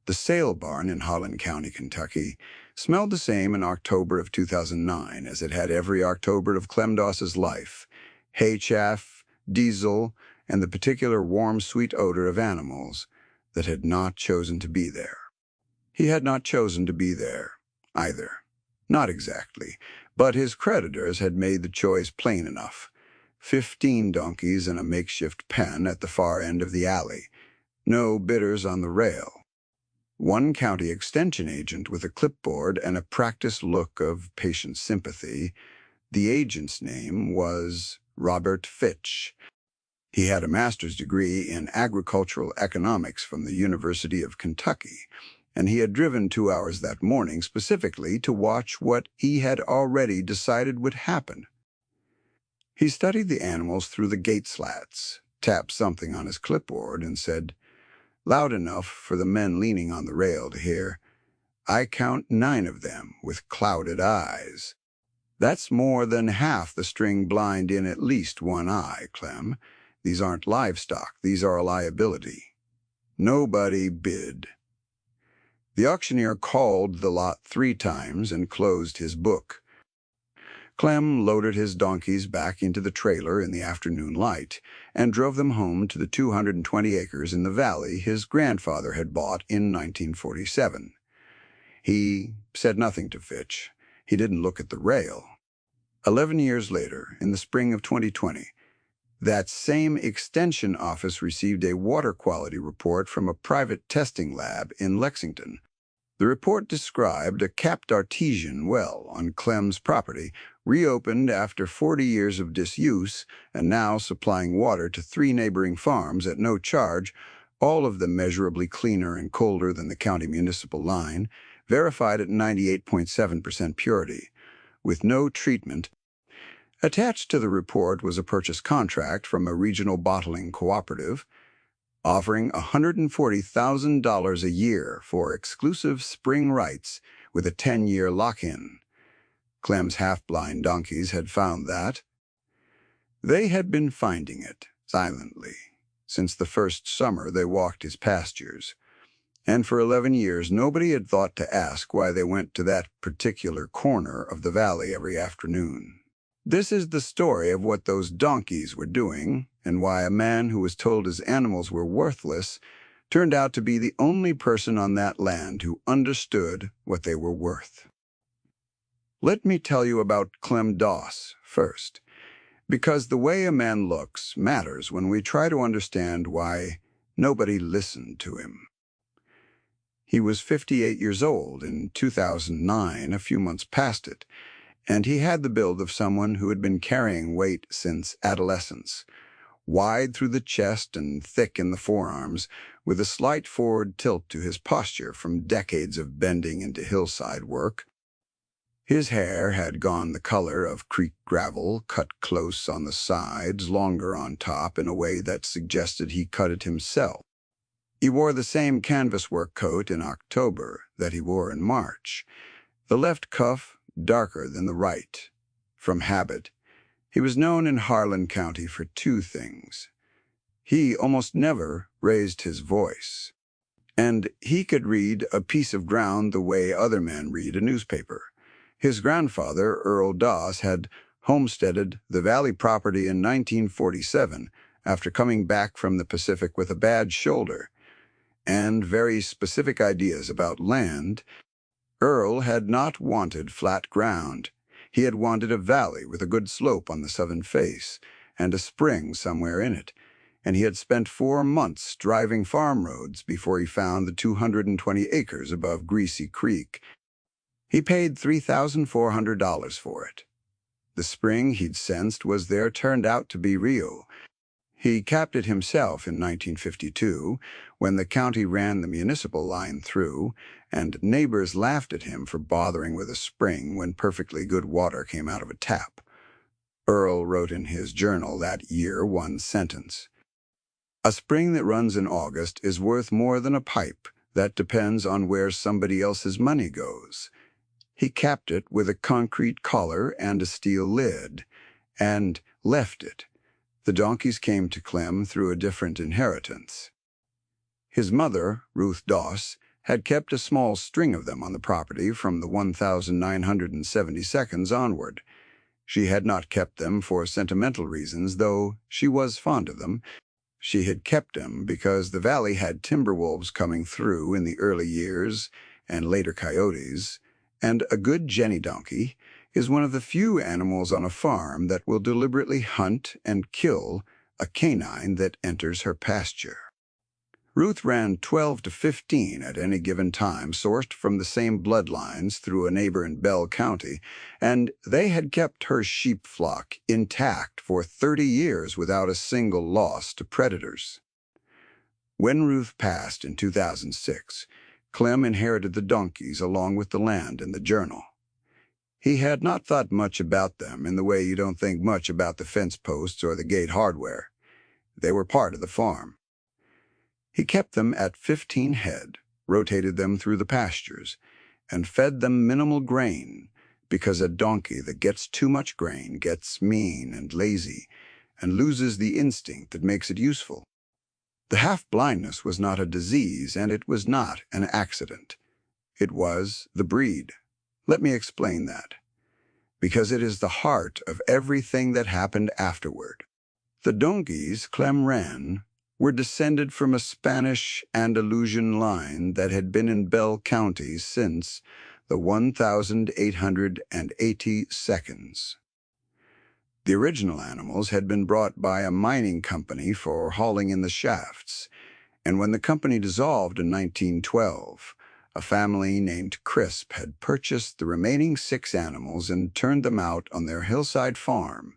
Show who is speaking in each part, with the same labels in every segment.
Speaker 1: The sale barn in Harlan County, Kentucky, smelled the same in October of 2009 as it had every October of Clem Doss's life: hay chaff, diesel, and the particular warm, sweet odor of animals that had not chosen to be there. He had not chosen to be there, either. Not exactly, but his creditors had made the choice plain enough. 15 donkeys in a makeshift pen at the far end of the alley. No bidders on the rail. One county extension agent with a clipboard and a practiced look of patient sympathy. The agent's name was Robert Fitch. He had a master's degree in agricultural economics from the University of Kentucky, and he had driven 2 hours that morning specifically to watch what he had already decided would happen. He studied the animals through the gate slats, tapped something on his clipboard, and said, loud enough for the men leaning on the rail to hear, "I count 9 of them with clouded eyes. That's more than half the string blind in at least one eye, Clem. These aren't livestock. These are a liability." Nobody bid. The auctioneer called the lot 3 times and closed his book. Clem loaded his donkeys back into the trailer in the afternoon light and drove them home to the 220 acres in the valley his grandfather had bought in 1947. He said nothing to Fitch. He didn't look at the rail. 11 years later, in the spring of 2020, that same extension office received a water quality report from a private testing lab in Lexington. The report described a capped artesian well on Clem's property, reopened after 40 years of disuse and now supplying water to 3 neighboring farms at no charge, all of them measurably cleaner and colder than the county municipal line, verified at 98.7% purity, with no treatment. Attached to the report was a purchase contract from a regional bottling cooperative, offering $140,000 a year for exclusive spring rights with a 10-year lock-in. Clem's half-blind donkeys had found that. They had been finding it, silently, since the first summer they walked his pastures. And for 11 years nobody had thought to ask why they went to that particular corner of the valley every afternoon. This is the story of what those donkeys were doing, and why a man who was told his animals were worthless turned out to be the only person on that land who understood what they were worth. Let me tell you about Clem Doss first, because the way a man looks matters when we try to understand why nobody listened to him. He was 58 years old in 2009, a few months past it, and he had the build of someone who had been carrying weight since adolescence, wide through the chest and thick in the forearms, with a slight forward tilt to his posture from decades of bending into hillside work. His hair had gone the color of creek gravel, cut close on the sides, longer on top in a way that suggested he cut it himself. He wore the same canvas work coat in October that he wore in March, the left cuff darker than the right. From habit, he was known in Harlan County for 2 things. He almost never raised his voice, and he could read a piece of ground the way other men read a newspaper. His grandfather, Earl Doss, had homesteaded the valley property in 1947 after coming back from the Pacific with a bad shoulder and very specific ideas about land. Earl had not wanted flat ground. He had wanted a valley with a good slope on the southern face and a spring somewhere in it, and he had spent 4 months driving farm roads before he found the 220 acres above Greasy Creek. He paid $3,400 for it. The spring he'd sensed was there turned out to be real. He capped it himself in 1952, when the county ran the municipal line through, and neighbors laughed at him for bothering with a spring when perfectly good water came out of a tap. Earl wrote in his journal that year one sentence: "A spring that runs in August is worth more than a pipe that depends on where somebody else's money goes." He capped it with a concrete collar and a steel lid, and left it. The donkeys came to Clem through a different inheritance. His mother, Ruth Doss, had kept a small string of them on the property from the 1972nd onward. She had not kept them for sentimental reasons, though she was fond of them. She had kept them because the valley had timber wolves coming through in the early years and later coyotes, and a good jenny donkey is one of the few animals on a farm that will deliberately hunt and kill a canine that enters her pasture. Ruth ran 12 to 15 at any given time, sourced from the same bloodlines through a neighbor in Bell County, and they had kept her sheep flock intact for 30 years without a single loss to predators. When Ruth passed in 2006, Clem inherited the donkeys along with the land and the journal. He had not thought much about them in the way you don't think much about the fence posts or the gate hardware. They were part of the farm. He kept them at 15 head, rotated them through the pastures, and fed them minimal grain, because a donkey that gets too much grain gets mean and lazy and loses the instinct that makes it useful. The half-blindness was not a disease, and it was not an accident. It was the breed. Let me explain that. Because it is the heart of everything that happened afterward. The donkeys Clem ran were descended from a Spanish Andalusian line that had been in Bell County since the 1882. The original animals had been brought by a mining company for hauling in the shafts, and when the company dissolved in 1912, a family named Crisp had purchased the remaining 6 animals and turned them out on their hillside farm.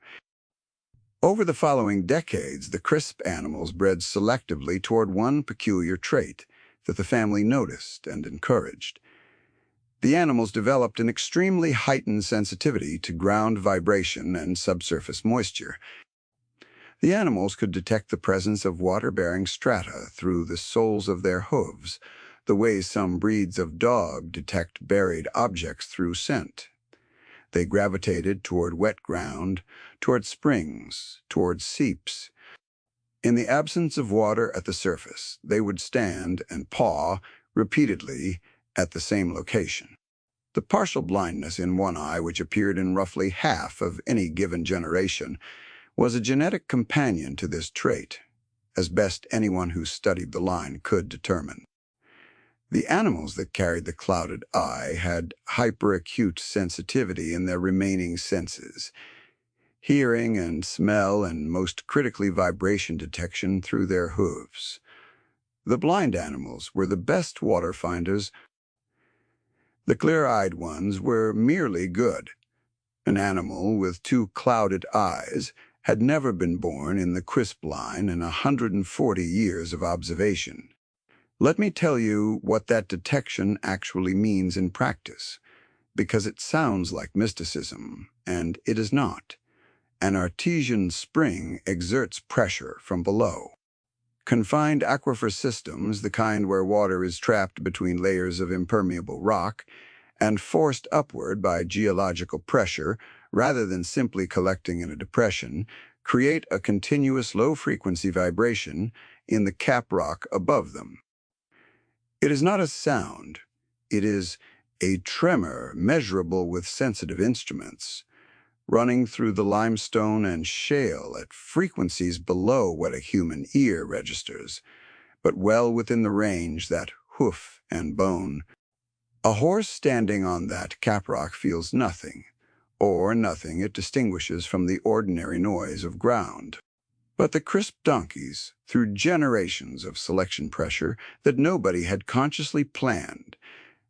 Speaker 1: Over the following decades, the Crisp animals bred selectively toward one peculiar trait that the family noticed and encouraged. The animals developed an extremely heightened sensitivity to ground vibration and subsurface moisture. The animals could detect the presence of water-bearing strata through the soles of their hooves, the way some breeds of dog detect buried objects through scent. They gravitated toward wet ground, toward springs, toward seeps. In the absence of water at the surface, they would stand and paw repeatedly at the same location. The partial blindness in one eye, which appeared in roughly half of any given generation, was a genetic companion to this trait, as best anyone who studied the line could determine. The animals that carried the clouded eye had hyperacute sensitivity in their remaining senses, hearing and smell, and most critically vibration detection through their hooves. The blind animals were the best water finders. The clear-eyed ones were merely good. An animal with 2 clouded eyes had never been born in the Crisp line in 140 years of observation. Let me tell you what that detection actually means in practice, because it sounds like mysticism, and it is not. An artesian spring exerts pressure from below. Confined aquifer systems, the kind where water is trapped between layers of impermeable rock and forced upward by geological pressure rather than simply collecting in a depression, create a continuous low-frequency vibration in the cap rock above them. It is not a sound. It is a tremor measurable with sensitive instruments, running through the limestone and shale at frequencies below what a human ear registers, but well within the range that hoof and bone. A horse standing on that caprock feels nothing, or nothing it distinguishes from the ordinary noise of ground. But the Crisp donkeys, through generations of selection pressure that nobody had consciously planned,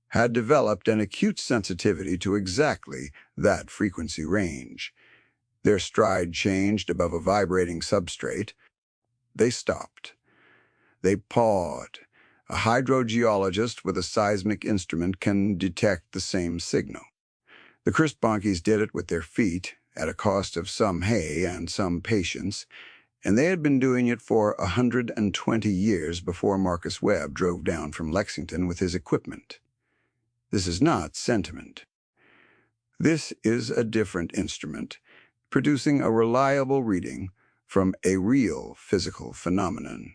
Speaker 1: had developed an acute sensitivity to exactly that frequency range. Their stride changed above a vibrating substrate. They stopped. They pawed. A hydrogeologist with a seismic instrument can detect the same signal. The Crisp donkeys did it with their feet, at a cost of some hay and some patience, and they had been doing it for 120 years before Marcus Webb drove down from Lexington with his equipment. This is not sentiment. This is a different instrument, producing a reliable reading from a real physical phenomenon.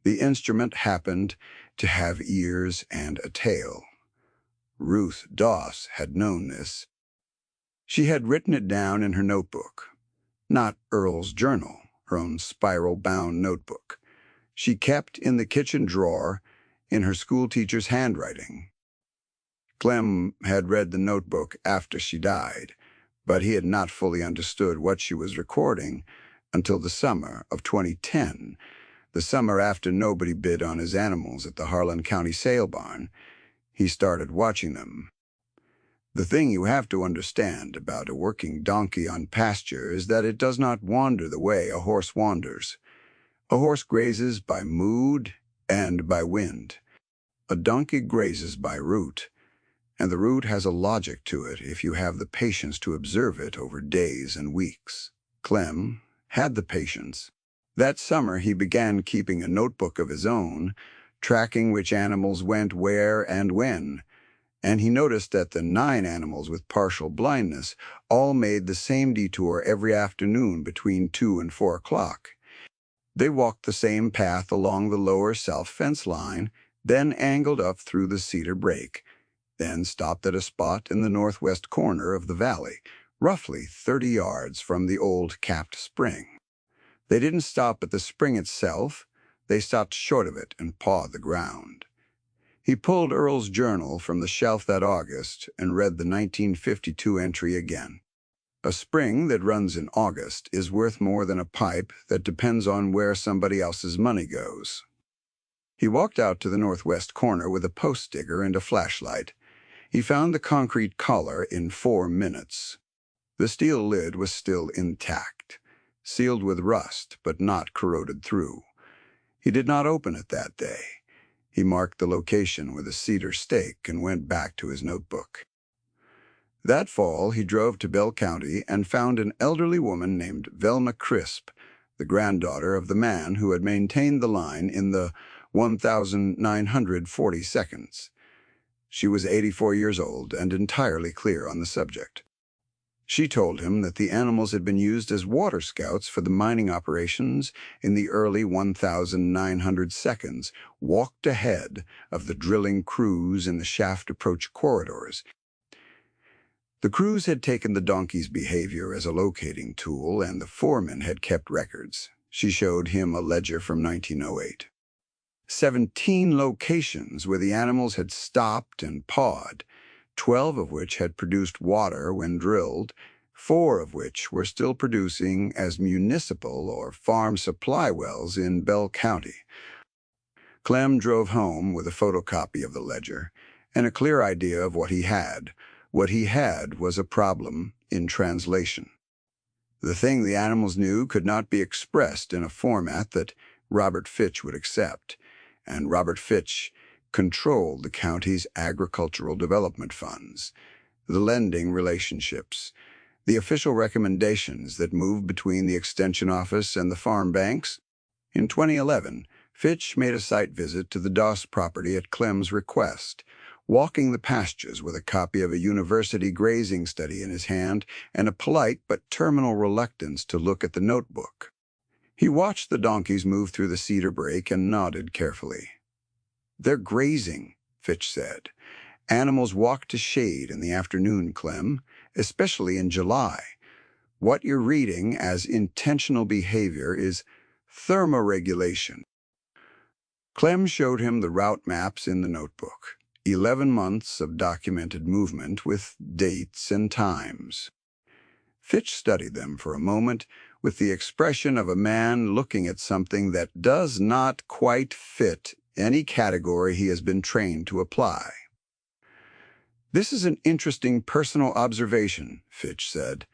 Speaker 1: The instrument happened to have ears and a tail. Ruth Doss had known this. She had written it down in her notebook. Not Earl's journal, her own spiral-bound notebook. She kept in the kitchen drawer in her schoolteacher's handwriting. Clem had read the notebook after she died, but he had not fully understood what she was recording until the summer of 2010, the summer after nobody bid on his animals at the Harlan County sale barn. He started watching them. The thing you have to understand about a working donkey on pasture is that it does not wander the way a horse wanders. A horse grazes by mood and by wind. A donkey grazes by route, and the route has a logic to it if you have the patience to observe it over days and weeks. Clem had the patience. That summer he began keeping a notebook of his own, tracking which animals went where and when, and he noticed that the 9 animals with partial blindness all made the same detour every afternoon between 2 and 4 o'clock. They walked the same path along the lower south fence line, then angled up through the cedar break, then stopped at a spot in the northwest corner of the valley, roughly 30 yards from the old capped spring. They didn't stop at the spring itself. They stopped short of it and pawed the ground. He pulled Earl's journal from the shelf that August and read the 1952 entry again. A spring that runs in August is worth more than a pipe that depends on where somebody else's money goes. He walked out to the northwest corner with a post digger and a flashlight. He found the concrete collar in 4 minutes. The steel lid was still intact, sealed with rust but not corroded through. He did not open it that day. He marked the location with a cedar stake and went back to his notebook. That fall, he drove to Bell County and found an elderly woman named Velma Crisp, the granddaughter of the man who had maintained the line in the 1,940 seconds. She was 84 years old and entirely clear on the subject. She told him that the animals had been used as water scouts for the mining operations in the early 1,900 seconds, walked ahead of the drilling crews in the shaft approach corridors. The crews had taken the donkey's behavior as a locating tool, and the foreman had kept records. She showed him a ledger from 1908. 17 locations where the animals had stopped and pawed, 12 of which had produced water when drilled, 4 of which were still producing as municipal or farm supply wells in Bell County. Clem drove home with a photocopy of the ledger and a clear idea of what he had. What he had was a problem in translation. The thing the animals knew could not be expressed in a format that Robert Fitch would accept, and Robert Fitch controlled the county's agricultural development funds, the lending relationships, the official recommendations that moved between the Extension Office and the farm banks. In 2011, Fitch made a site visit to the Doss property at Clem's request, walking the pastures with a copy of a university grazing study in his hand and a polite but terminal reluctance to look at the notebook. He watched the donkeys move through the cedar break and nodded carefully. "They're grazing," Fitch said. "Animals walk to shade in the afternoon, Clem, especially in July. What you're reading as intentional behavior is thermoregulation." Clem showed him the route maps in the notebook. 11 months of documented movement with dates and times. Fitch studied them for a moment with the expression of a man looking at something that does not quite fit any category he has been trained to apply. "This is an interesting personal observation," Fitch said.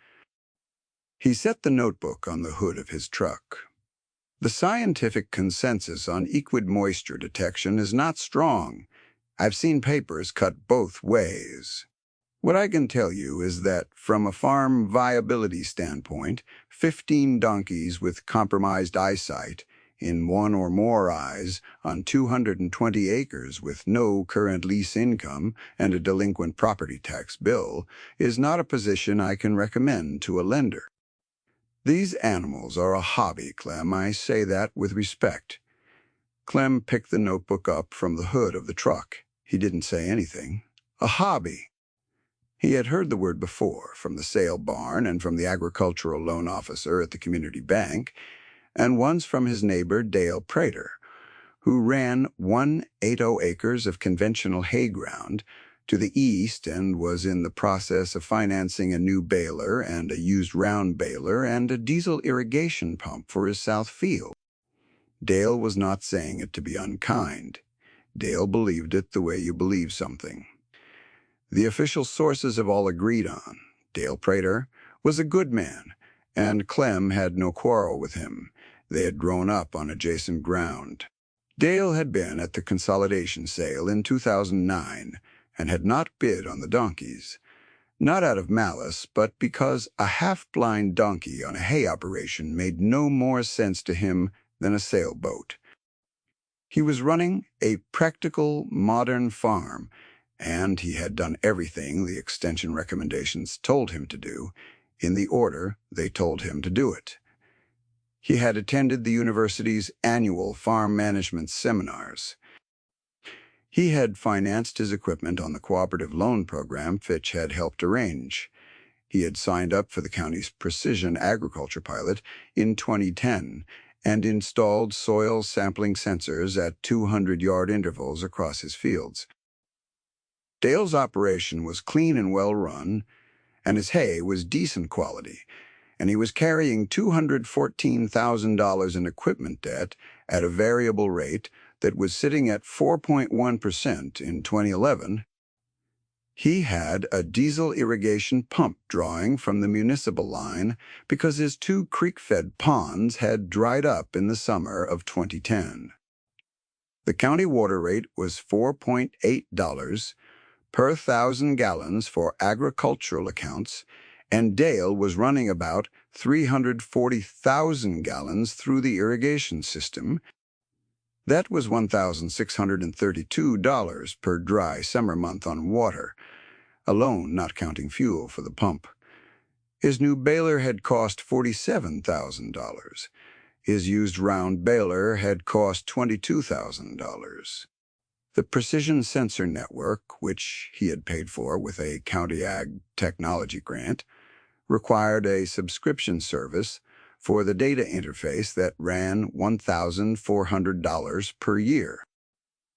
Speaker 1: He set the notebook on the hood of his truck. "The scientific consensus on equid moisture detection is not strong. I've seen papers cut both ways. What I can tell you is that, from a farm viability standpoint, 15 donkeys with compromised eyesight, in 1 or more eyes, on 220 acres with no current lease income and a delinquent property tax bill, is not a position I can recommend to a lender. These animals are a hobby, Clem. I say that with respect. Clem picked the notebook up from the hood of the truck. He didn't say anything. A hobby. He had heard the word before, from the sale barn and from the agricultural loan officer at the community bank, and once from his neighbor Dale Prater, who ran 180 acres of conventional hay ground to the east and was in the process of financing a new baler and a used round baler and a diesel irrigation pump for his south field. Dale was not saying it to be unkind. Dale believed it the way you believe something. The official sources have all agreed on. Dale Prater was a good man, and Clem had no quarrel with him. They had grown up on adjacent ground. Dale had been at the consolidation sale in 2009 and had not bid on the donkeys. Not out of malice, but because a half-blind donkey on a hay operation made no more sense to him than a sailboat. He was running a practical, modern farm, and he had done everything the extension recommendations told him to do, in the order they told him to do it. He had attended the university's annual farm management seminars. He had financed his equipment on the cooperative loan program Fitch had helped arrange. He had signed up for the county's precision agriculture pilot in 2010 and installed soil sampling sensors at 200-yard intervals across his fields. Dale's operation was clean and well-run, and his hay was decent quality, and he was carrying $214,000 in equipment debt at a variable rate that was sitting at 4.1% in 2011. He had a diesel irrigation pump drawing from the municipal line because his 2 creek-fed ponds had dried up in the summer of 2010. The county water rate was $4.8 per 1,000 gallons for agricultural accounts, and Dale was running about 340,000 gallons through the irrigation system. That was $1,632 per dry summer month on water, alone not counting fuel for the pump. His new baler had cost $47,000. His used round baler had cost $22,000. The precision sensor network, which he had paid for with a county ag technology grant, required a subscription service for the data interface that ran $1,400 per year.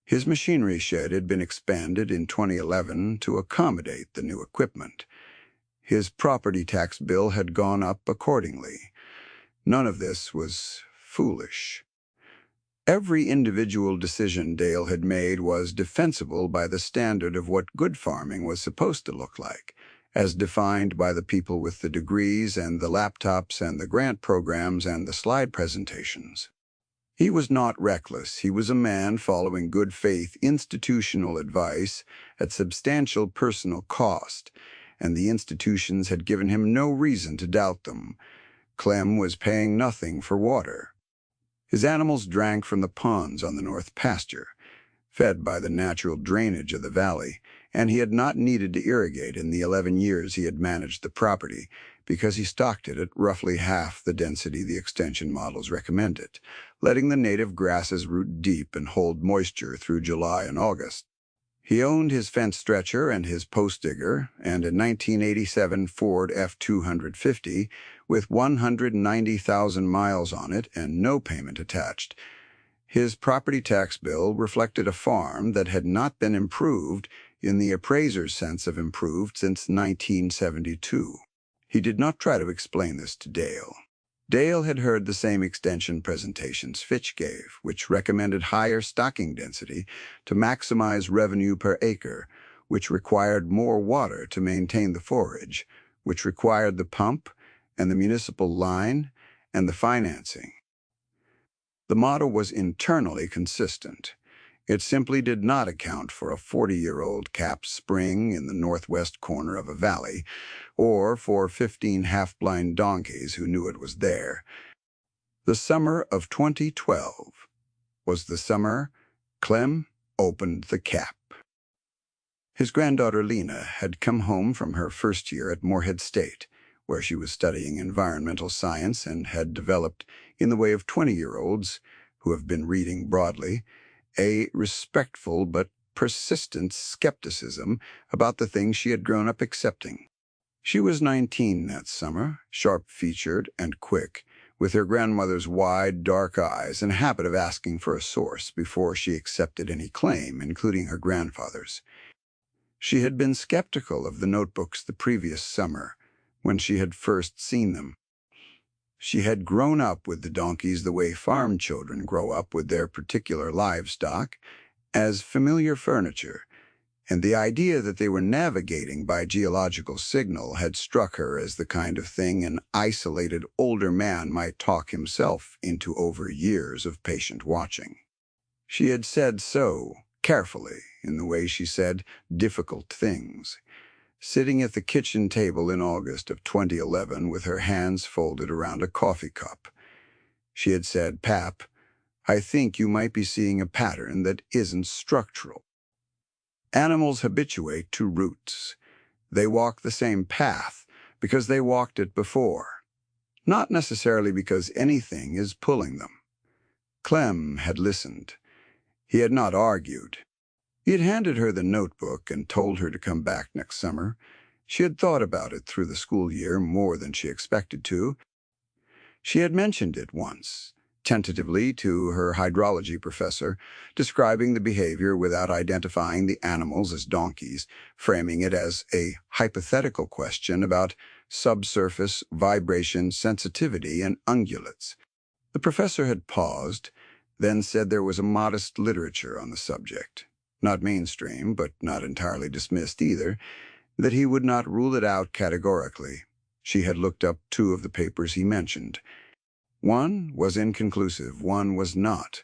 Speaker 1: His machinery shed had been expanded in 2011 to accommodate the new equipment. His property tax bill had gone up accordingly. None of this was foolish. Every individual decision Dale had made was defensible by the standard of what good farming was supposed to look like, as defined by the people with the degrees and the laptops and the grant programs and the slide presentations. He was not reckless. He was a man following good faith institutional advice at substantial personal cost, and the institutions had given him no reason to doubt them. Clem was paying nothing for water. His animals drank from the ponds on the north pasture, fed by the natural drainage of the valley, and he had not needed to irrigate in the 11 years he had managed the property because he stocked it at roughly half the density the extension models recommended, letting the native grasses root deep and hold moisture through July and August. He owned his fence stretcher and his post digger and a 1987 Ford F-250 with 190,000 miles on it and no payment attached. His property tax bill reflected a farm that had not been improved in the appraiser's sense of improved since 1972. He did not try to explain this to Dale. Dale had heard the same extension presentations Fitch gave, which recommended higher stocking density to maximize revenue per acre, which required more water to maintain the forage, which required the pump and the municipal line and the financing. The model was internally consistent. It simply did not account for a 40-year-old capped spring in the northwest corner of a valley, or for 15 half-blind donkeys who knew it was there. The summer of 2012 was the summer Clem opened the cap. His granddaughter Lena had come home from her first year at Morehead State, where she was studying environmental science and had developed, in the way of 20-year-olds, who have been reading broadly, a respectful but persistent skepticism about the things she had grown up accepting. She was 19 that summer, sharp-featured and quick, with her grandmother's wide, dark eyes and a habit of asking for a source before she accepted any claim, including her grandfather's. She had been skeptical of the notebooks the previous summer, when she had first seen them. She had grown up with the donkeys the way farm children grow up with their particular livestock, as familiar furniture, and the idea that they were navigating by geological signal had struck her as the kind of thing an isolated older man might talk himself into over years of patient watching. She had said so, carefully, in the way she said difficult things, sitting at the kitchen table in August of 2011 with her hands folded around a coffee cup. She had said, "Pap, I think you might be seeing a pattern that isn't structural. Animals habituate to roots. They walk the same path because they walked it before, not necessarily because anything is pulling them." Clem had listened. He had not argued. He had handed her the notebook and told her to come back next summer. She had thought about it through the school year more than she expected to. She had mentioned it once, tentatively, to her hydrology professor, describing the behavior without identifying the animals as donkeys, framing it as a hypothetical question about subsurface vibration sensitivity and ungulates. The professor had paused, then said there was a modest literature on the subject, not mainstream, but not entirely dismissed either, that he would not rule it out categorically. She had looked up two of the papers he mentioned. One was inconclusive, one was not.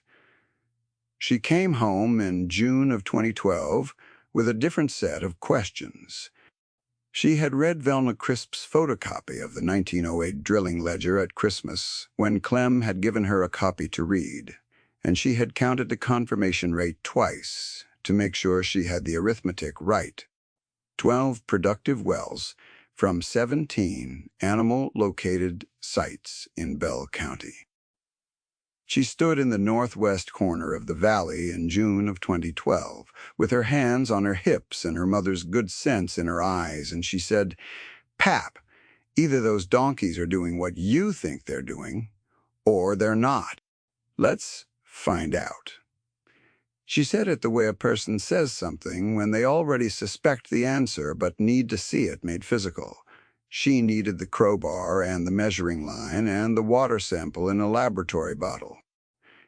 Speaker 1: She came home in June of 2012 with a different set of questions. She had read Velna Crisp's photocopy of the 1908 drilling ledger at Christmas when Clem had given her a copy to read, and she had counted the confirmation rate twice to make sure she had the arithmetic right. 12 productive wells from 17 animal-located sites in Bell County. She stood in the northwest corner of the valley in June of 2012, with her hands on her hips and her mother's good sense in her eyes, and she said, "Pap, either those donkeys are doing what you think they're doing, or they're not. Let's find out." She said it the way a person says something when they already suspect the answer but need to see it made physical. She needed the crowbar and the measuring line and the water sample in a laboratory bottle.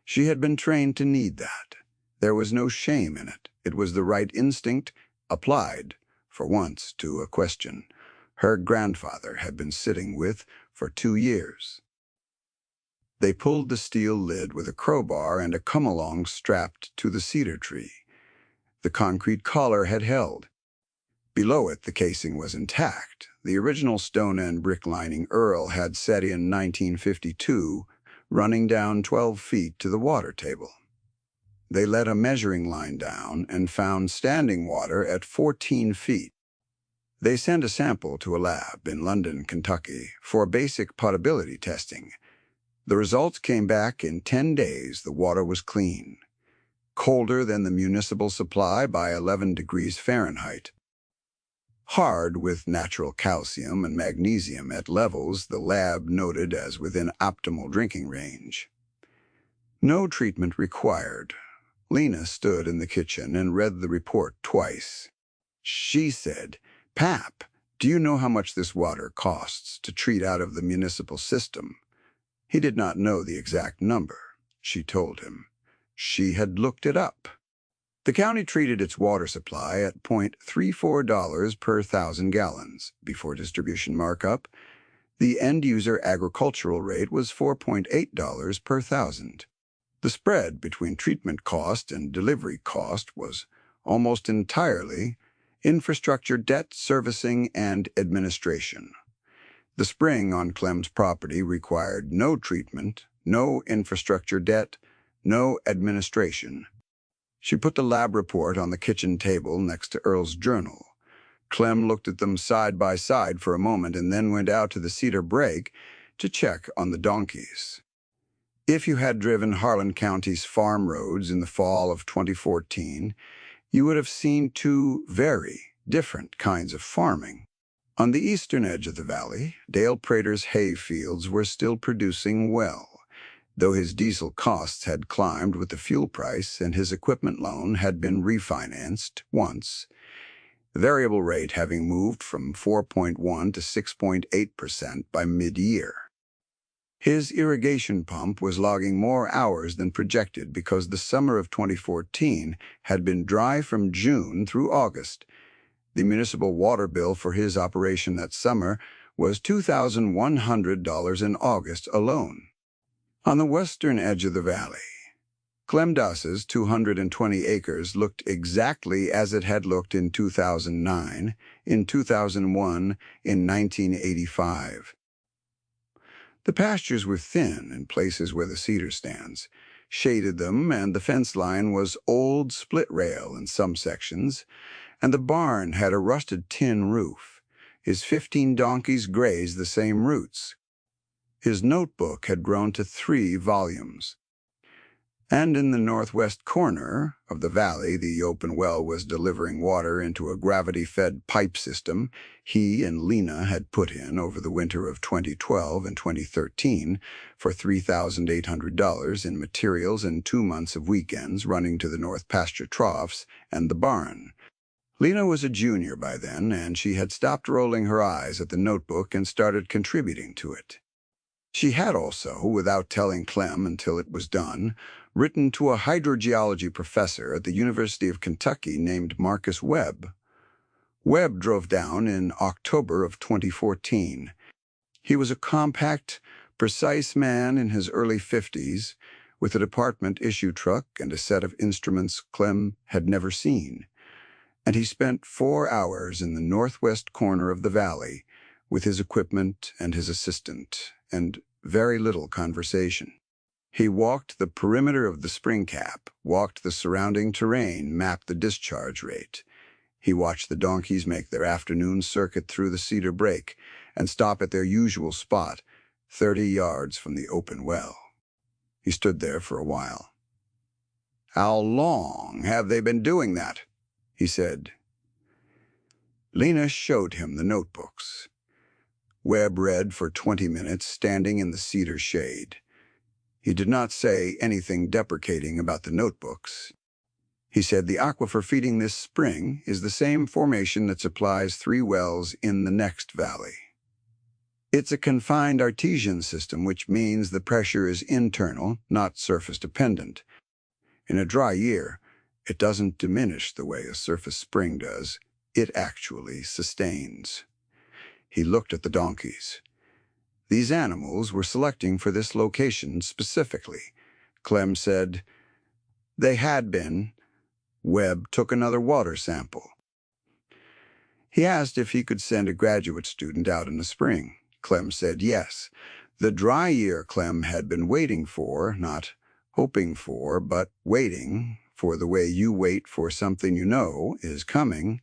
Speaker 1: She had been trained to need that. There was no shame in it. It was the right instinct, applied, for once, to a question her grandfather had been sitting with for 2 years. They pulled the steel lid with a crowbar and a come-along strapped to the cedar tree. The concrete collar had held. Below it, the casing was intact. The original stone-end brick lining Earl had set in 1952, running down 12 feet to the water table. They let a measuring line down and found standing water at 14 feet. They sent a sample to a lab in London, Kentucky, for basic potability testing. The results came back in 10 days. The water was clean, colder than the municipal supply by 11 degrees Fahrenheit. Hard with natural calcium and magnesium at levels the lab noted as within optimal drinking range. No treatment required. Lena stood in the kitchen and read the report twice. She said, "Pap, do you know how much this water costs to treat out of the municipal system?" He did not know the exact number. She told him. She had looked it up. The county treated its water supply at $0.34 per 1,000 gallons before distribution markup. The end-user agricultural rate was $4.8 per 1,000. The spread between treatment cost and delivery cost was almost entirely infrastructure debt servicing and administration. The spring on Clem's property required no treatment, no infrastructure debt, no administration. She put the lab report on the kitchen table next to Earl's journal. Clem looked at them side by side for a moment and then went out to the cedar break to check on the donkeys. If you had driven Harlan County's farm roads in the fall of 2014, you would have seen two very different kinds of farming. On the eastern edge of the valley, Dale Prater's hay fields were still producing well, though his diesel costs had climbed with the fuel price and his equipment loan had been refinanced once, the variable rate having moved from 4.1 to 6.8% by mid-year. His irrigation pump was logging more hours than projected because the summer of 2014 had been dry from June through August. The municipal water bill for his operation that summer was $2,100 in August alone. On the western edge of the valley, Clem Doss's 220 acres looked exactly as it had looked in 2009, in 2001, in 1985. The pastures were thin in places where the cedar stands shaded them, and the fence line was old split rail in some sections, and the barn had a rusted tin roof. His 15 donkeys grazed the same roots. His notebook had grown to 3 volumes. And in the northwest corner of the valley, the open well was delivering water into a gravity-fed pipe system he and Lena had put in over the winter of 2012 and 2013 for $3,800 in materials and 2 months of weekends running to the north pasture troughs and the barn. Lena was a junior by then, and she had stopped rolling her eyes at the notebook and started contributing to it. She had also, without telling Clem until it was done, written to a hydrogeology professor at the University of Kentucky named Marcus Webb. Webb drove down in October of 2014. He was a compact, precise man in his early 50s, with a department issue truck and a set of instruments Clem had never seen. And he spent 4 hours in the northwest corner of the valley with his equipment and his assistant, and very little conversation. He walked the perimeter of the spring cap, walked the surrounding terrain, mapped the discharge rate. He watched the donkeys make their afternoon circuit through the cedar break and stop at their usual spot, 30 yards from the open well. He stood there for a while. "How long have they been doing that?" he said. Lena showed him the notebooks. Webb read for 20 minutes, standing in the cedar shade. He did not say anything deprecating about the notebooks. He said the aquifer feeding this spring is the same formation that supplies 3 wells in the next valley. It's a confined artesian system, which means the pressure is internal, not surface-dependent. In a dry year, it doesn't diminish the way a surface spring does. It actually sustains. He looked at the donkeys. These animals were selecting for this location specifically. Clem said, "They had been." Webb took another water sample. He asked if he could send a graduate student out in the spring. Clem said yes. The dry year Clem had been waiting for, not hoping for, but waiting for the way you wait for something you know is coming.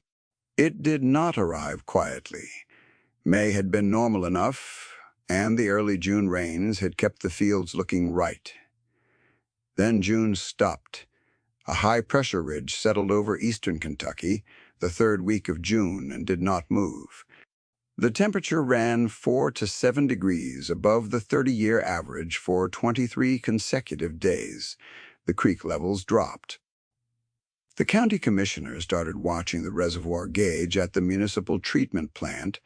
Speaker 1: It did not arrive quietly. May had been normal enough, and the early June rains had kept the fields looking right. Then June stopped. A high-pressure ridge settled over eastern Kentucky the 3rd week of June and did not move. The temperature ran 4 to 7 degrees above the 30-year average for 23 consecutive days. The creek levels dropped. The county commissioner started watching the reservoir gauge at the municipal treatment plant,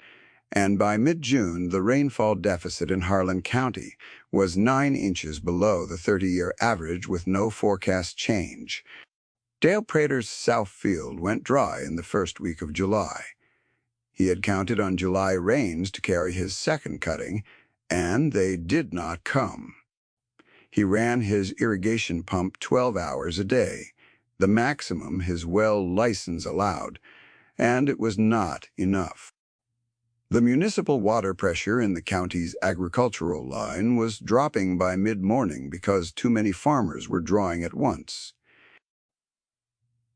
Speaker 1: and by mid-June, the rainfall deficit in Harlan County was 9 inches below the 30-year average with no forecast change. Dale Prater's south field went dry in the 1st week of July. He had counted on July rains to carry his second cutting, and they did not come. He ran his irrigation pump 12 hours a day, the maximum his well license allowed, and it was not enough. The municipal water pressure in the county's agricultural line was dropping by mid-morning because too many farmers were drawing at once.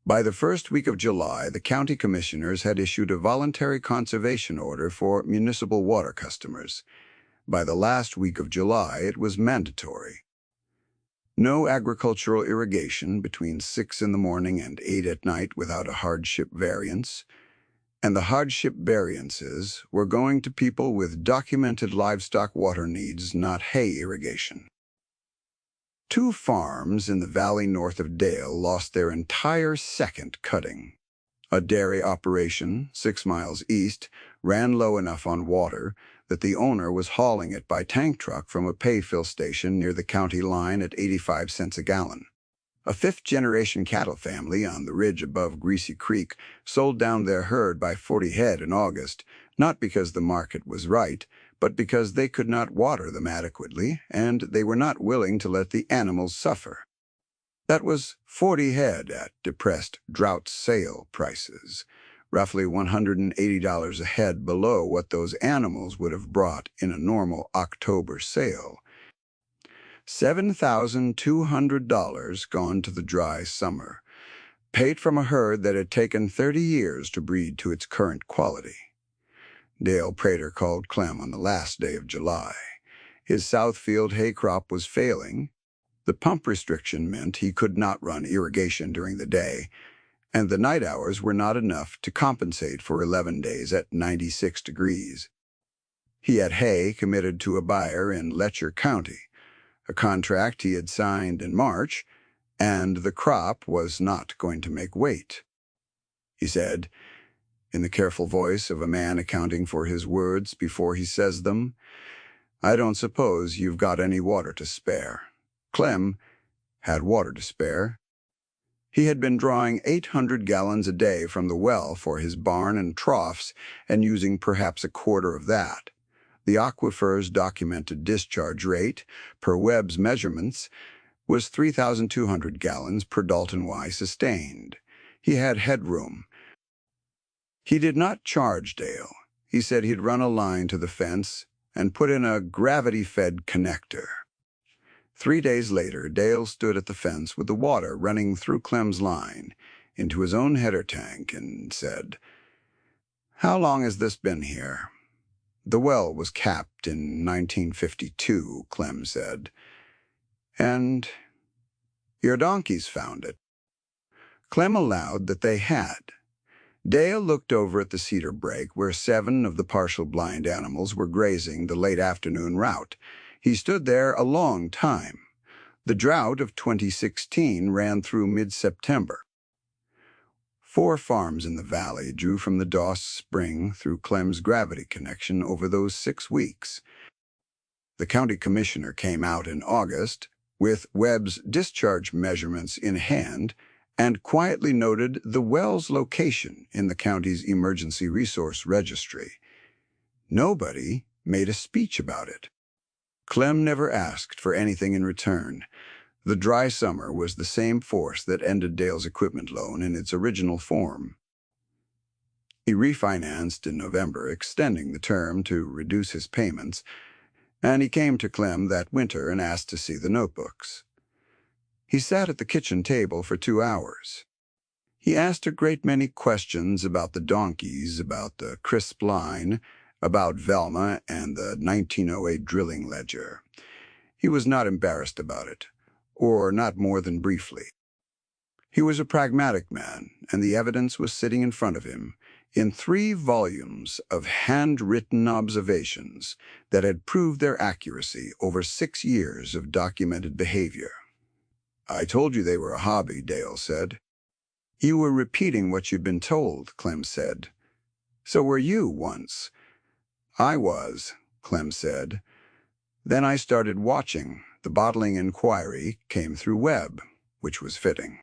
Speaker 1: By the 1st week of July, the county commissioners had issued a voluntary conservation order for municipal water customers. By the last week of July, it was mandatory. No agricultural irrigation between 6 in the morning and 8 at night without a hardship variance. And the hardship variances were going to people with documented livestock water needs, not hay irrigation. 2 farms in the valley north of Dale lost their entire second cutting. A dairy operation, 6 miles east, ran low enough on water that the owner was hauling it by tank truck from a pay-fill station near the county line at 85 cents a gallon. A fifth-generation cattle family on the ridge above Greasy Creek sold down their herd by 40 head in August, not because the market was right, but because they could not water them adequately, and they were not willing to let the animals suffer. That was 40 head at depressed drought sale prices, roughly $180 a head below what those animals would have brought in a normal October sale. $7,200 gone to the dry summer, paid from a herd that had taken 30 years to breed to its current quality. Dale Prater called Clem on the last day of July. His Southfield hay crop was failing. The pump restriction meant he could not run irrigation during the day, and the night hours were not enough to compensate for 11 days at 96 degrees. He had hay committed to a buyer in Letcher County, a contract he had signed in March, and the crop was not going to make weight. He said, in the careful voice of a man accounting for his words before he says them, "I don't suppose you've got any water to spare." Clem had water to spare. He had been drawing 800 gallons a day from the well for his barn and troughs and using perhaps a quarter of that. The aquifer's documented discharge rate, per Webb's measurements, was 3,200 gallons per Dalton Y sustained. He had headroom. He did not charge Dale. He said he'd run a line to the fence and put in a gravity-fed connector. 3 days later, Dale stood at the fence with the water running through Clem's line into his own header tank and said, "How long has this been here?" "The well was capped in 1952, Clem said. "And your donkeys found it." Clem allowed that they had. Dale looked over at the cedar break where 7 of the partial blind animals were grazing the late afternoon route. He stood there a long time. The drought of 2016 ran through mid-September. 4 farms in the valley drew from the Doss Spring through Clem's gravity connection over those 6 weeks. The county commissioner came out in August with Webb's discharge measurements in hand and quietly noted the well's location in the county's emergency resource registry. Nobody made a speech about it. Clem never asked for anything in return. The dry summer was the same force that ended Dale's equipment loan in its original form. He refinanced in November, extending the term to reduce his payments, and he came to Clem that winter and asked to see the notebooks. He sat at the kitchen table for 2 hours. He asked a great many questions about the donkeys, about the crisp line, about Velma and the 1908 drilling ledger. He was not embarrassed about it, or not more than briefly. He was a pragmatic man, and the evidence was sitting in front of him in 3 volumes of handwritten observations that had proved their accuracy over 6 years of documented behavior. "I told you they were a hobby," Dale said. "You were repeating what you'd been told," Clem said. "So were you once." "I was," Clem said. "Then I started watching. The bottling inquiry came through Webb, which was fitting."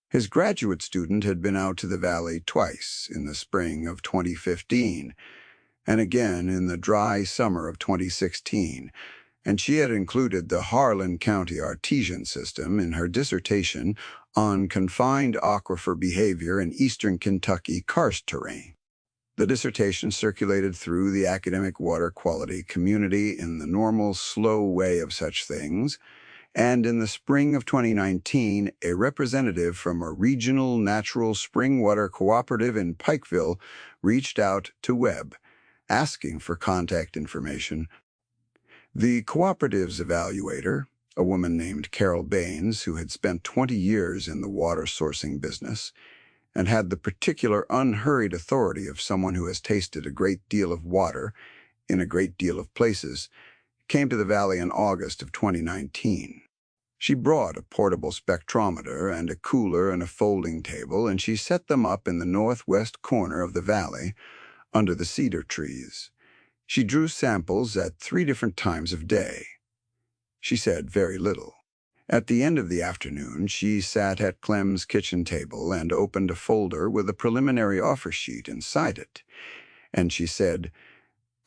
Speaker 1: His graduate student had been out to the valley twice in the spring of 2015 and again in the dry summer of 2016, and she had included the Harlan County artesian system in her dissertation on confined aquifer behavior in eastern Kentucky karst terrain. The dissertation circulated through the academic water quality community in the normal, slow way of such things, and in the spring of 2019, a representative from a regional natural spring water cooperative in Pikeville reached out to Webb, asking for contact information. The cooperative's evaluator, a woman named Carol Baines, who had spent 20 years in the water sourcing business and had the particular unhurried authority of someone who has tasted a great deal of water in a great deal of places, came to the valley in August of 2019. She brought a portable spectrometer and a cooler and a folding table, and she set them up in the northwest corner of the valley under the cedar trees. She drew samples at 3 different times of day. She said very little. At the end of the afternoon, she sat at Clem's kitchen table and opened a folder with a preliminary offer sheet inside it. And she said,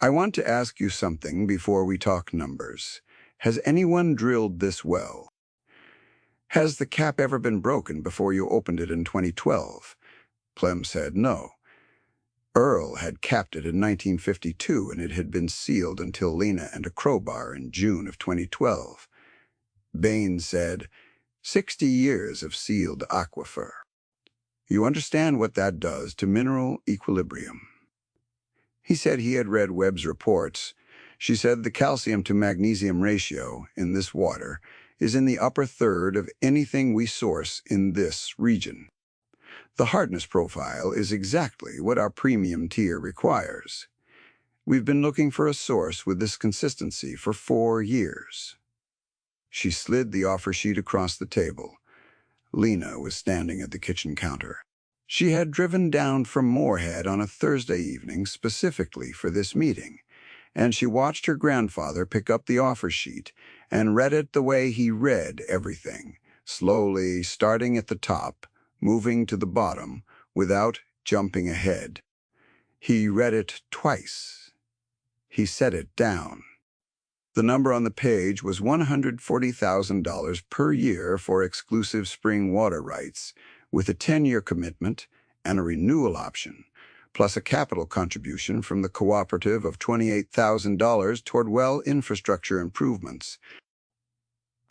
Speaker 1: "I want to ask you something before we talk numbers. Has anyone drilled this well? Has the cap ever been broken before you opened it in 2012? Clem said no. Earl had capped it in 1952, and it had been sealed until Lena and a crowbar in June of 2012. Baines said, 60 years of sealed aquifer. You understand what that does to mineral equilibrium. He said he had read Webb's reports. She said the calcium to magnesium ratio in this water is in the upper third of anything we source in this region. The hardness profile is exactly what our premium tier requires. We've been looking for a source with this consistency for 4 years. She slid the offer sheet across the table. Lena was standing at the kitchen counter. She had driven down from Moorhead on a Thursday evening specifically for this meeting, and she watched her grandfather pick up the offer sheet and read it the way he read everything, slowly starting at the top, moving to the bottom, without jumping ahead. He read it twice. He set it down. The number on the page was $140,000 per year for exclusive spring water rights, with a 10-year commitment and a renewal option, plus a capital contribution from the cooperative of $28,000 toward well infrastructure improvements.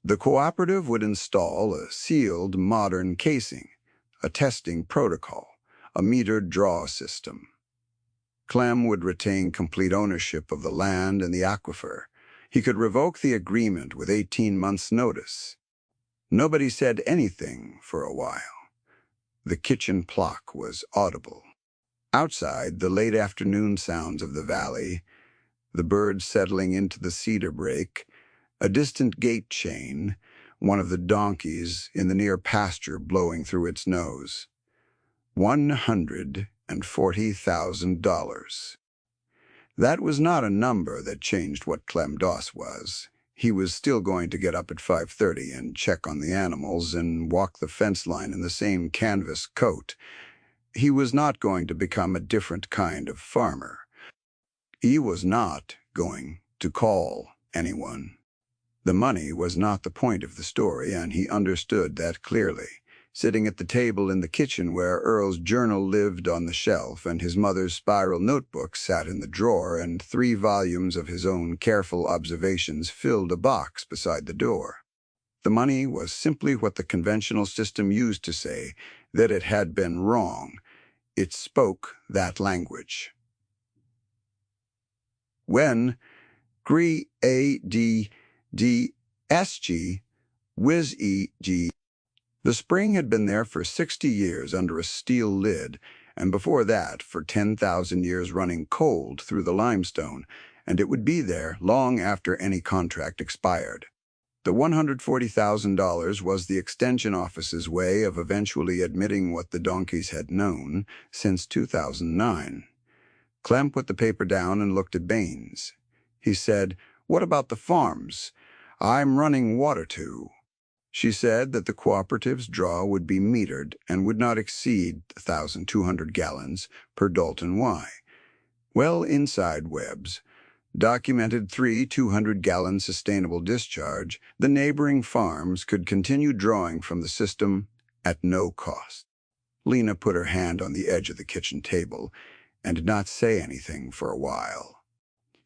Speaker 1: The cooperative would install a sealed, modern casing, a testing protocol, a metered draw system. Clem would retain complete ownership of the land and the aquifer. He could revoke the agreement with 18 months' notice. Nobody said anything for a while. The kitchen clock was audible. Outside, the late afternoon sounds of the valley, the birds settling into the cedar brake, a distant gate chain, one of the donkeys in the near pasture blowing through its nose. $140,000. That was not a number that changed what Clem Doss was. He was still going to get up at 5:30 and check on the animals and walk the fence line in the same canvas coat. He was not going to become a different kind of farmer. He was not going to call anyone. The money was not the point of the story, and he understood that clearly. Sitting at the table in the kitchen where Earl's journal lived on the shelf and his mother's spiral notebook sat in the drawer and 3 volumes of his own careful observations filled a box beside the door. The money was simply what the conventional system used to say that it had been wrong. It spoke that language. When Gri A D D S G Wiz E G. The spring had been there for 60 years under a steel lid, and before that for 10,000 years running cold through the limestone, and it would be there long after any contract expired. The $140,000 was the extension office's way of eventually admitting what the donkeys had known since 2009. Clem put the paper down and looked at Baines. He said, "What about the farms? I'm running water to." She said that the cooperative's draw would be metered and would not exceed 1,200 gallons per Dalton Y. Well inside Webb's, documented 3 200-gallon sustainable discharge, the neighboring farms could continue drawing from the system at no cost. Lena put her hand on the edge of the kitchen table and did not say anything for a while.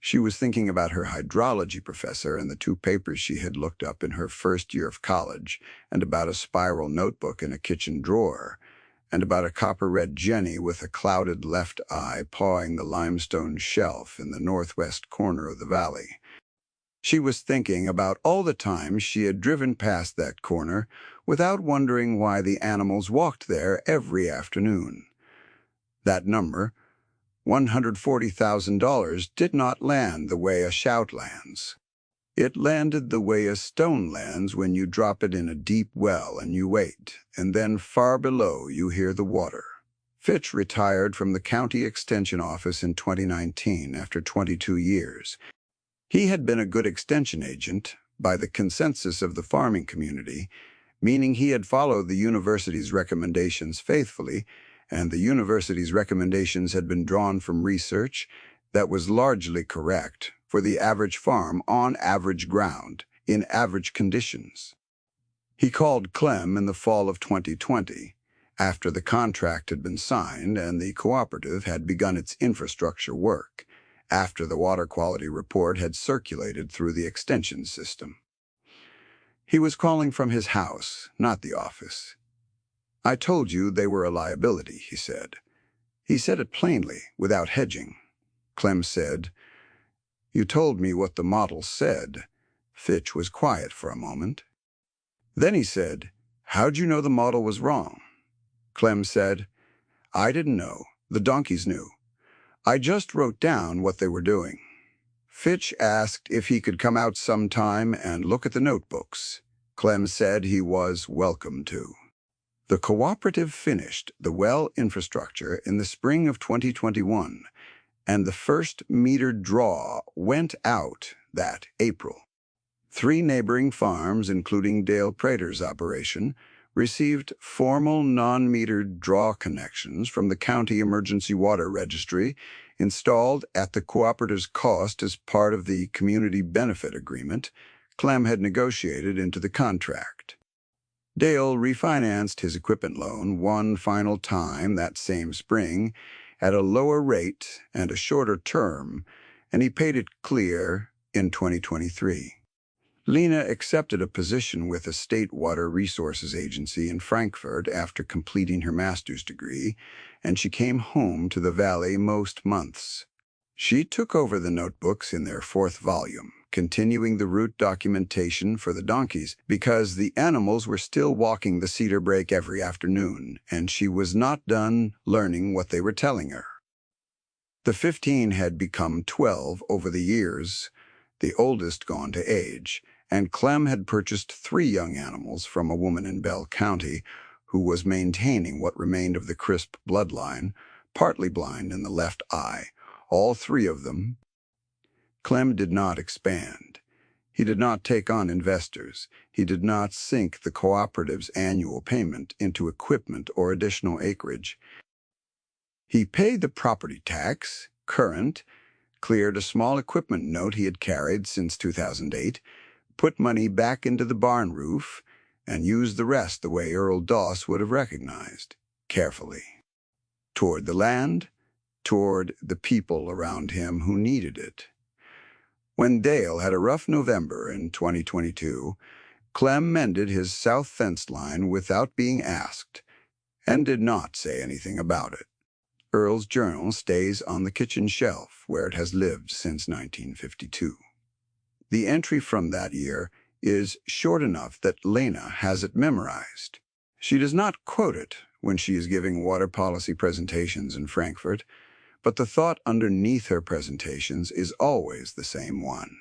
Speaker 1: She was thinking about her hydrology professor and the 2 papers she had looked up in her first year of college, and about a spiral notebook in a kitchen drawer, and about a copper-red Jenny with a clouded left eye pawing the limestone shelf in the northwest corner of the valley. She was thinking about all the times she had driven past that corner without wondering why the animals walked there every afternoon. That number, $140,000, did not land the way a shout lands. It landed the way a stone lands when you drop it in a deep well and you wait, and then far below you hear the water. Fitch retired from the county extension office in 2019 after 22 years. He had been a good extension agent by the consensus of the farming community, meaning he had followed the university's recommendations faithfully, and the university's recommendations had been drawn from research that was largely correct for the average farm on average ground in average conditions. He called Clem in the fall of 2020, after the contract had been signed and the cooperative had begun its infrastructure work, after the water quality report had circulated through the extension system. He was calling from his house, not the office. "I told you they were a liability," he said. He said it plainly, without hedging. Clem said, "You told me what the model said." Fitch was quiet for a moment. Then he said, "How'd you know the model was wrong?" Clem said, "I didn't know. The donkeys knew. I just wrote down what they were doing." Fitch asked if he could come out sometime and look at the notebooks. Clem said he was welcome to. The cooperative finished the well infrastructure in the spring of 2021, and the first metered draw went out that April. 3 neighboring farms, including Dale Prater's operation, received formal non-metered draw connections from the County Emergency Water Registry installed at the cooperative's cost as part of the Community Benefit Agreement Clem had negotiated into the contract. Dale refinanced his equipment loan one final time that same spring at a lower rate and a shorter term, and he paid it clear in 2023. Lena accepted a position with a state water resources agency in Frankfurt after completing her master's degree, and she came home to the valley most months. She took over the notebooks in their 4th volume, continuing the route documentation for the donkeys because the animals were still walking the cedar break every afternoon, and she was not done learning what they were telling her. The 15 had become 12 over the years, the oldest gone to age, and Clem had purchased 3 young animals from a woman in Bell County who was maintaining what remained of the crisp bloodline, partly blind in the left eye, all 3 of them. Clem did not expand. He did not take on investors. He did not sink the cooperative's annual payment into equipment or additional acreage. He paid the property tax, current, cleared a small equipment note he had carried since 2008, put money back into the barn roof, and used the rest the way Earl Doss would have recognized, carefully. Toward the land, toward the people around him who needed it. When Dale had a rough November in 2022, Clem mended his south fence line without being asked, and did not say anything about it. Earl's journal stays on the kitchen shelf where it has lived since 1952. The entry from that year is short enough that Lena has it memorized. She does not quote it when she is giving water policy presentations in Frankfurt, but the thought underneath her presentations is always the same one.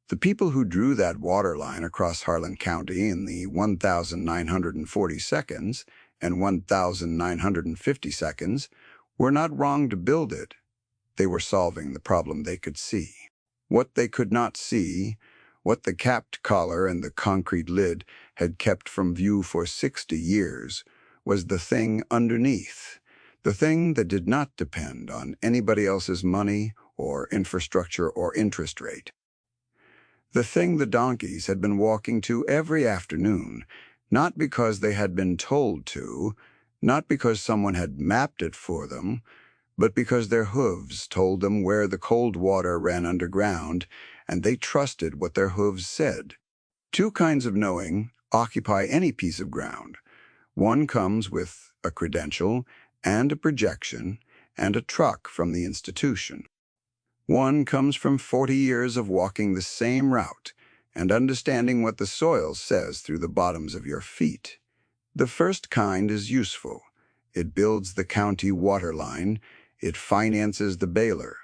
Speaker 1: The people who drew that water line across Harlan County in the 1,940 seconds and 1,950 seconds were not wrong to build it. They were solving the problem they could see. What they could not see, what the capped collar and the concrete lid had kept from view for 60 years, was the thing underneath, the thing that did not depend on anybody else's money or infrastructure or interest rate. The thing the donkeys had been walking to every afternoon, not because they had been told to, not because someone had mapped it for them, but because their hooves told them where the cold water ran underground, and they trusted what their hooves said. 2 kinds of knowing occupy any piece of ground. One comes with a credential and a projection and a truck from the institution. One comes from 40 years of walking the same route and understanding what the soil says through the bottoms of your feet. The first kind is useful. It builds the county water line. It finances the baler.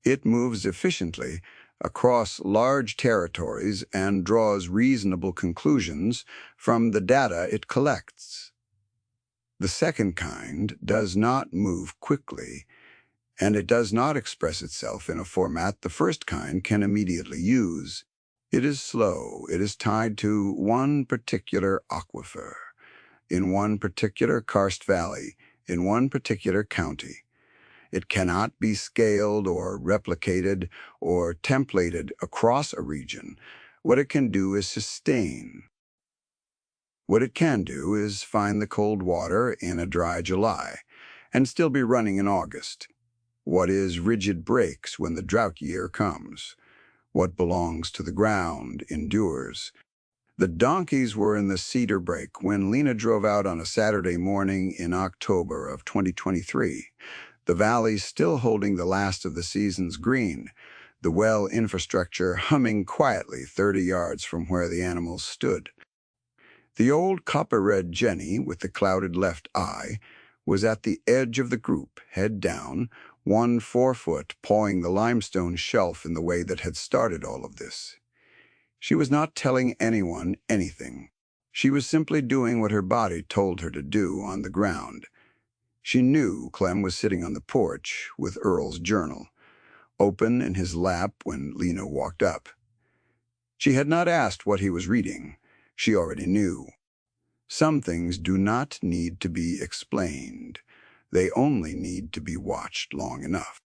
Speaker 1: It moves efficiently across large territories and draws reasonable conclusions from the data it collects. The second kind does not move quickly, and it does not express itself in a format the first kind can immediately use. It is slow. It is tied to one particular aquifer, in one particular karst valley, in one particular county. It cannot be scaled or replicated or templated across a region. What it can do is sustain. What it can do is find the cold water in a dry July and still be running in August. What is rigid breaks when the drought year comes? What belongs to the ground endures. The donkeys were in the cedar break when Lena drove out on a Saturday morning in October of 2023. The valley still holding the last of the season's green, the well infrastructure humming quietly 30 yards from where the animals stood. The old copper-red Jenny, with the clouded left eye, was at the edge of the group, head down, one forefoot pawing the limestone shelf in the way that had started all of this. She was not telling anyone anything. She was simply doing what her body told her to do on the ground. She knew Clem was sitting on the porch with Earl's journal, open in his lap when Lena walked up. She had not asked what he was reading. She already knew. Some things do not need to be explained. They only need to be watched long enough.